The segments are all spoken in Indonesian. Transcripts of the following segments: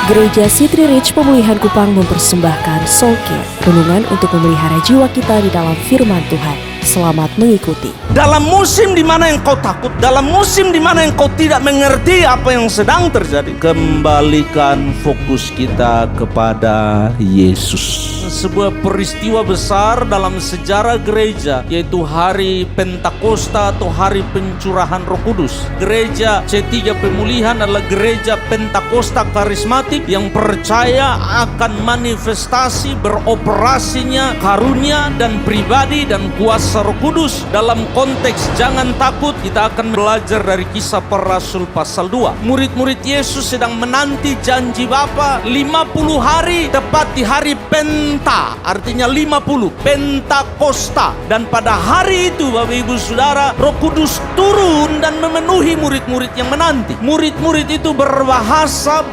Gereja City Reach Pemulihan Kupang mempersembahkan Soul Care, renungan untuk memelihara jiwa kita di dalam firman Tuhan. Selamat mengikuti. Dalam musim di mana engkau takut, dalam musim di mana engkau tidak mengerti apa yang sedang terjadi, kembalikan fokus kita kepada Yesus. Sebuah peristiwa besar dalam sejarah gereja, yaitu hari Pentakosta atau hari pencurahan Roh Kudus. Gereja C3 Pemulihan adalah gereja Pentakosta karismatik yang percaya akan manifestasi beroperasinya karunia dan pribadi dan kuasa Roh Kudus. Dalam konteks jangan takut, kita akan belajar dari Kisah Para Rasul pasal 2. Murid-murid Yesus sedang menanti janji Bapa 50 hari tepat di hari Penta, artinya 50, Pentakosta. Dan pada hari itu Bapak Ibu Saudara, Roh Kudus turun dan memenuhi murid-murid yang menanti. Murid-murid itu berbahasa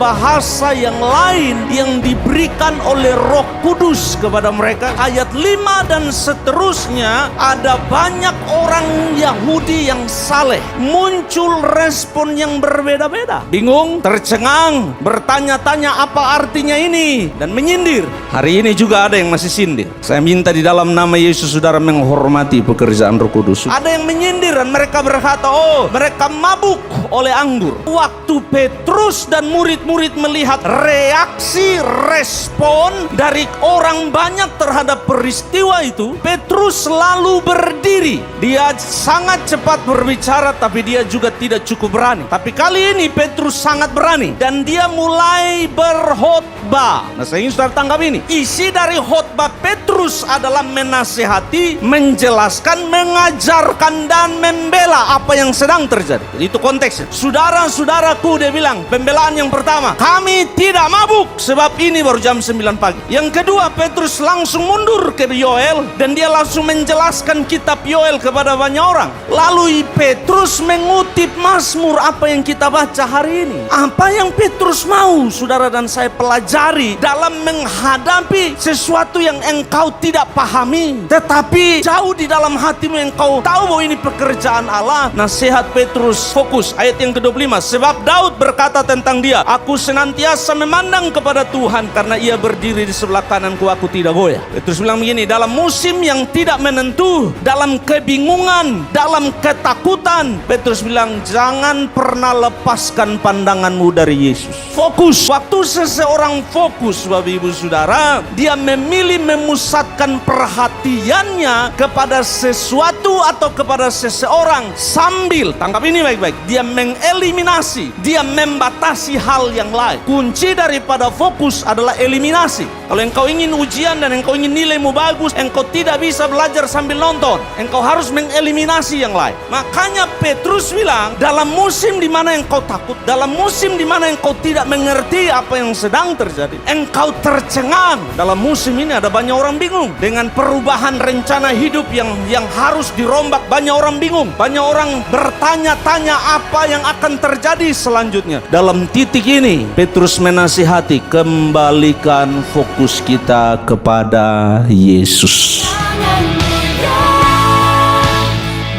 yang lain yang diberikan oleh Roh Kudus kepada mereka. Ayat 5 dan seterusnya, ada banyak orang Yahudi yang saleh. Muncul respon yang berbeda-beda. Bingung, tercengang, bertanya-tanya apa artinya ini, dan menyindir. Hari ini juga ada yang masih sindir. Saya minta di dalam nama Yesus saudara menghormati pekerjaan Roh Kudus. Ada yang menyindir dan mereka berkata, oh mereka mabuk oleh anggur. Waktu Petrus dan murid-murid melihat reaksi respon dari orang banyak terhadap peristiwa itu, Petrus lalu berdiri. Dia sangat cepat berbicara, tapi dia juga tidak cukup berani. Tapi kali ini Petrus sangat berani dan dia mulai berkhotbah. Nah, saya ingin saudara tangkap ini. Isi dari khotbah Petrus adalah menasihati, menjelaskan, mengajarkan dan membela apa yang sedang terjadi. Itu konteksnya. Saudara-saudaraku, dia bilang, pembelaan yang pertama, kami tidak mabuk sebab ini baru jam 9 pagi. Yang kedua, Petrus langsung mundur ke Yoel dan dia langsung menjelaskan kitab Yoel kepada banyak orang. Lalu Petrus mengutip Mazmur, apa yang kita baca hari ini. Apa yang Petrus mau saudara dan saya pelajari dalam menghadapi sesuatu yang engkau tidak pahami, tetapi jauh di dalam hatimu engkau tahu bahwa ini pekerjaan Allah. Nasihat Petrus fokus ayat yang ke-25. Sebab Daud berkata tentang dia, aku senantiasa memandang kepada Tuhan, karena ia berdiri di sebelah kananku, aku tidak goyah. Petrus bilang begini, dalam musim yang tidak menentu, dalam kebingungan, dalam ketakutan, Petrus bilang jangan pernah lepaskan pandanganmu dari Yesus. Fokus. Waktu seseorang fokus Bapak Ibu Saudara, dia memilih memusatkan perhatiannya kepada sesuatu atau kepada seseorang sambil, tangkap ini baik-baik, dia mengeliminasi, dia membatasi hal yang lain. Kunci daripada fokus adalah eliminasi. Kalau engkau ingin ujian dan engkau ingin nilaimu bagus, engkau tidak bisa belajar sambil nonton. Engkau harus mengeliminasi yang lain. Makanya Petrus bilang, dalam musim di mana engkau takut, dalam musim di mana engkau tidak mengerti apa yang sedang terjadi, engkau tercengang. Dalam musim ini ada banyak orang bingung dengan perubahan rencana hidup yang harus dirombak. Banyak orang bingung, banyak orang bertanya-tanya apa yang akan terjadi selanjutnya. Dalam titik ini Petrus menasihati, kembalikan fokus kita kepada Yesus.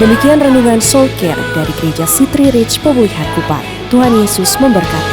Demikian renungan Soul Care dari Gereja City Reach Pemulihan Kupang. Tuhan Yesus memberkati.